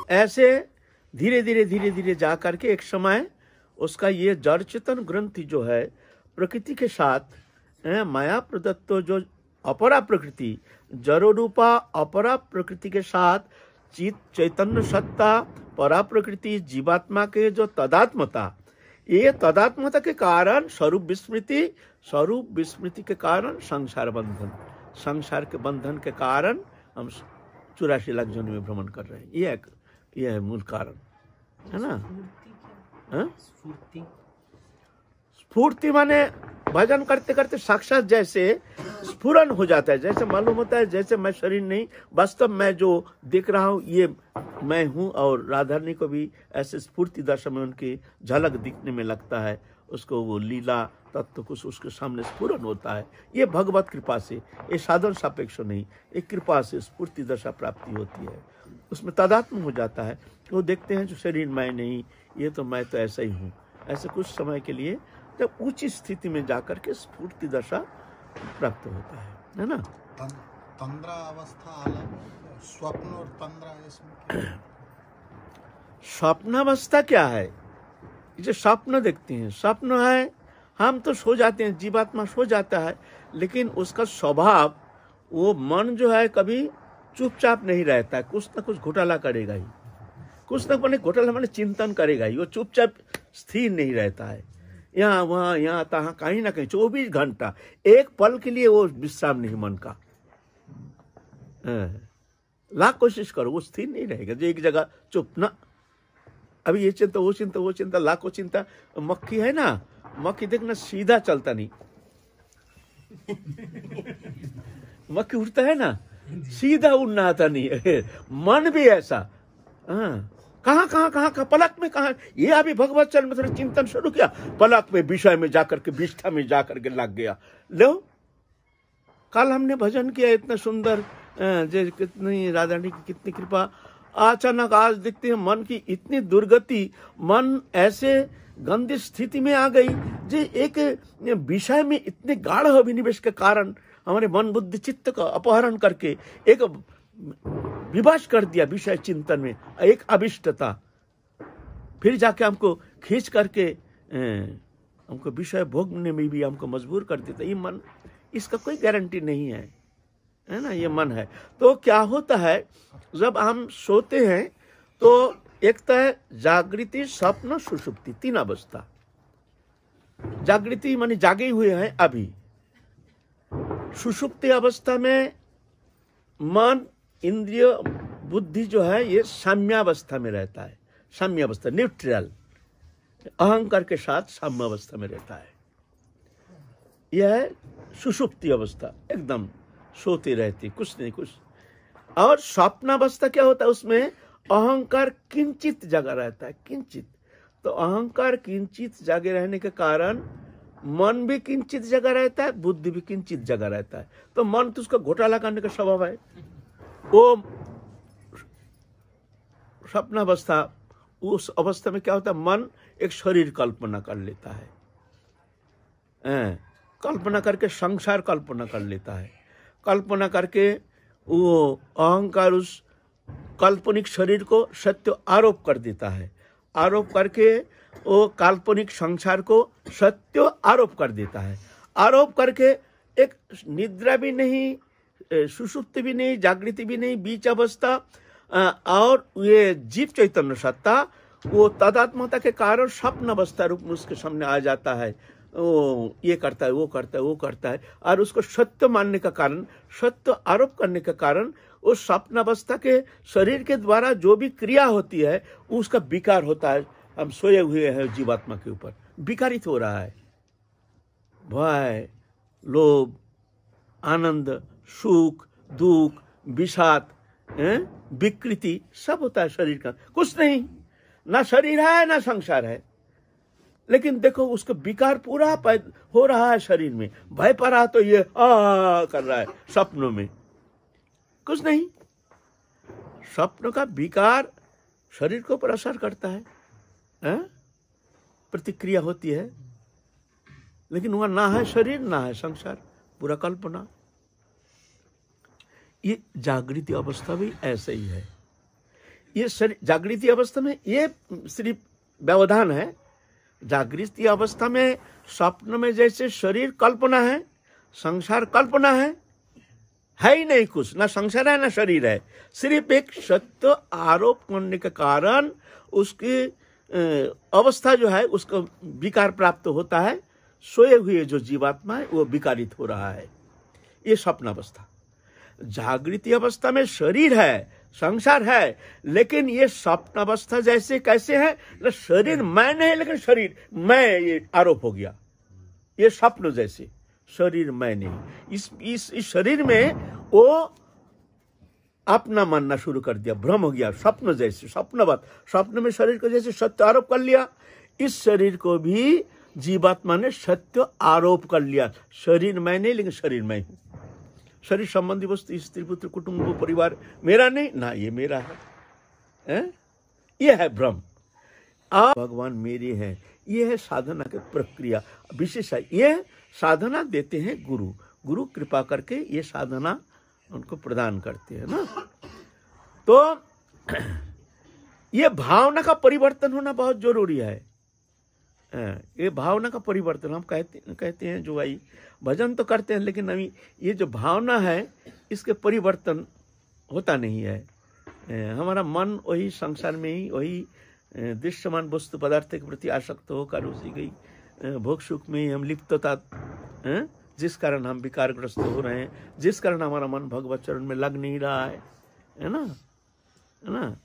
ऐसे धीरे धीरे जा करके एक समय उसका ये जड़ चेतन ग्रंथि जो है प्रकृति के साथ माया प्रदत्त जो अपरा प्रकृति जड़ो रूपा अपरा प्रकृति के साथ चित चैतन्य सत्ता परा प्रकृति जीवात्मा के जो तदात्मता, ये तदात्मता के कारण स्वरूप विस्मृति के कारण संसार बंधन, संसार के बंधन के कारण हम 84 लाख जन्म में भ्रमण कर रहे हैं। ये है मूल कारण, है ना। स्फूर्ति माने भजन करते करते साक्षात जैसे स्फुरन हो जाता है, जैसे मालूम होता है जैसे मैं शरीर नहीं, वास्तव मैं जो देख रहा हूँ ये मैं हूँ। और राधारणी को भी ऐसे स्फूर्ति दशा में उनकी झलक दिखने में लगता है, उसको वो लीला तत्व कुछ उसके सामने स्फुरन होता है। ये भगवत कृपा से, ये साधन सापेक्ष नहीं, एक कृपा से स्फूर्ति दशा प्राप्ति होती है, उसमें तादात्म्य हो जाता है। वो देखते हैं जो शरीर मैं नहीं, ये तो मैं तो ऐसा ही हूँ। ऐसे कुछ समय के लिए जब उच्च स्थिति में जाकर के स्फूर्ति दशा प्राप्त होता है ना। तंद्रा अवस्था अलग, स्वप्न और तंद्रा इसमें स्वप्नावस्था क्या है? जो स्वप्न देखते हैं, स्वप्न है हम तो सो जाते हैं, जीवात्मा सो जाता है, लेकिन उसका स्वभाव वो मन जो है कभी चुपचाप नहीं रहता है, कुछ ना कुछ घोटाला करेगा ही, कुछ ना कुछ घोटाला माने चिंतन करेगा ही। वो चुपचाप स्थिर नहीं रहता है, यहाँ वहाँ यहाँ तहाँ कहीं ना कहीं 24 घंटा, एक पल के लिए वो विश्राम नहीं मन का। लाख कोशिश करो वो स्थिर नहीं रहेगा, जो एक जगह चुप ना, अभी ये चिंता वो चिंता वो चिंता, लाखों चिंता। मक्खी है ना, मक्खी देखना सीधा चलता नहीं, मक्खी उड़ता है ना सीधा उड़ना आता नहीं। मन भी ऐसा, कहाँ पलक में कहाँ, ये अभी भगवत चरण में चिंतन शुरू किया, पलक में विषय में जाकर के विष्ठा में जाकर के लग गया। लो कल हमने भजन किया इतना सुंदर, जो कितनी राधारणी की कितनी कृपा, अचानक आज देखते हैं मन की इतनी दुर्गति, मन ऐसे गंदी स्थिति में आ गई जो एक विषय में इतने गाढ़ अभिनिवेश के कारण हमारे मन बुद्धि चित्त का अपहरण करके एक विवास कर दिया विषय चिंतन में, एक अभिष्टता, फिर जाके हमको खींच करके हमको विषय भोगने में भी हमको मजबूर कर देता। ये मन, इसका कोई गारंटी नहीं है, है ना। ये मन है तो क्या होता है जब हम सोते हैं तो एक तो है जागृति, स्वप्न, सुषुप्ति, 3 अवस्था। जागृति माने जागे हुए हैं अभी, सुषुप्ति अवस्था में मन इंद्रिय बुद्धि जो है ये साम्यावस्था में रहता है, साम्यावस्था न्यूट्रल, अहंकार के साथ साम्यावस्था में रहता है। यह है सुषुप्ति अवस्था, एकदम सोते रहते कुछ नहीं कुछ। और स्वप्नावस्था क्या होता है, उसमें अहंकार किंचित जगा रहता है, किंचित। तो अहंकार किंचित जागे रहने के कारण मन भी किंचित जगा रहता है, बुद्धि भी किंचित जगा रहता है। तो मन तो उसका घोटाला करने का स्वभाव है। वो स्वप्नावस्था, उस अवस्था में क्या होता है, मन एक शरीर कल्पना कर लेता है, कल्पना करके संसार कल्पना कर लेता है, कल्पना करके वो अहंकार उस काल्पनिक शरीर को सत्य आरोप कर देता है, आरोप करके वो काल्पनिक संसार को सत्य आरोप कर देता है, आरोप करके एक निद्रा भी नहीं, सुषुप्ति भी नहीं, जागृति भी नहीं, बीच अवस्था, और ये जीव चैतन्य सत्ता वो तदात्मता के कारण स्वप्न अवस्था रूप में उसके सामने आ जाता है। वो ये करता है, वो करता है, वो करता है, और उसको सत्य मानने का कारण, सत्य आरोप करने के कारण उस स्वप्न अवस्था के शरीर के द्वारा जो भी क्रिया होती है उसका विकार होता है। हम सोए हुए हैं जीवात्मा के ऊपर, विकारित हो रहा है, भय, लोभ, आनंद, सुख, दुख, विषाद, विकृति सब होता है शरीर का। कुछ नहीं, ना शरीर है ना संसार है, लेकिन देखो उसका विकार पूरा हो रहा है शरीर में। भय पर रहा तो ये कर रहा है स्वप्नों में, कुछ नहीं। स्वप्न का विकार शरीर को पर असर करता है, प्रतिक्रिया होती है, लेकिन वहां ना है शरीर ना है संसार, पूरा कल्पना। ये जागृति अवस्था भी ऐसे ही है। ये जागृति अवस्था में ये सिर्फ व्यवधान है। जागृति अवस्था में स्वप्न में जैसे शरीर कल्पना है, संसार कल्पना है ही नहीं कुछ, ना संसार है ना शरीर है, सिर्फ एक सत्य आरोप करने के कारण उसकी अवस्था जो है उसको विकार प्राप्त होता है। सोए हुए जो जीवात्मा है वो विकारित हो रहा है, ये स्वप्न अवस्था। जागृति अवस्था में शरीर है, संसार है, लेकिन ये स्वप्न अवस्था जैसे कैसे है, शरीर मैं नहीं लेकिन शरीर मैं, ये आरोप हो गया। ये स्वप्न जैसे शरीर मैं नहीं, इस शरीर में वो अपना मानना शुरू कर दिया, भ्रम हो गया। स्वप्न जैसे स्वप्नवत, स्वप्न में शरीर को जैसे सत्य आरोप कर लिया, इस शरीर को भी जीवात्मा ने सत्य आरोप कर लिया। शरीर मैं नहीं लेकिन शरीर मैं हूं। शरीर संबंधी वस्तु स्त्री पुत्र कुटुंब परिवार मेरा नहीं ना, ये मेरा है, ये है भ्रम। आप भगवान मेरे हैं, ये है साधना की प्रक्रिया विशेष है। ये साधना देते हैं गुरु, गुरु कृपा करके ये साधना उनको प्रदान करते हैं ना। तो ये भावना का परिवर्तन होना बहुत जरूरी है। ये भावना का परिवर्तन हम कहते हैं जो भाई भजन तो करते हैं, लेकिन अभी ये जो भावना है इसके परिवर्तन होता नहीं है। हमारा मन वही संसार में ही वही दृश्यमान वस्तु पदार्थ के प्रति आसक्त होकर उसी गई भोग सुख में ही हम लिप्तता, जिस कारण हम विकारग्रस्त हो रहे हैं, जिस कारण हमारा मन भगवत चरण में लग नहीं रहा है ना।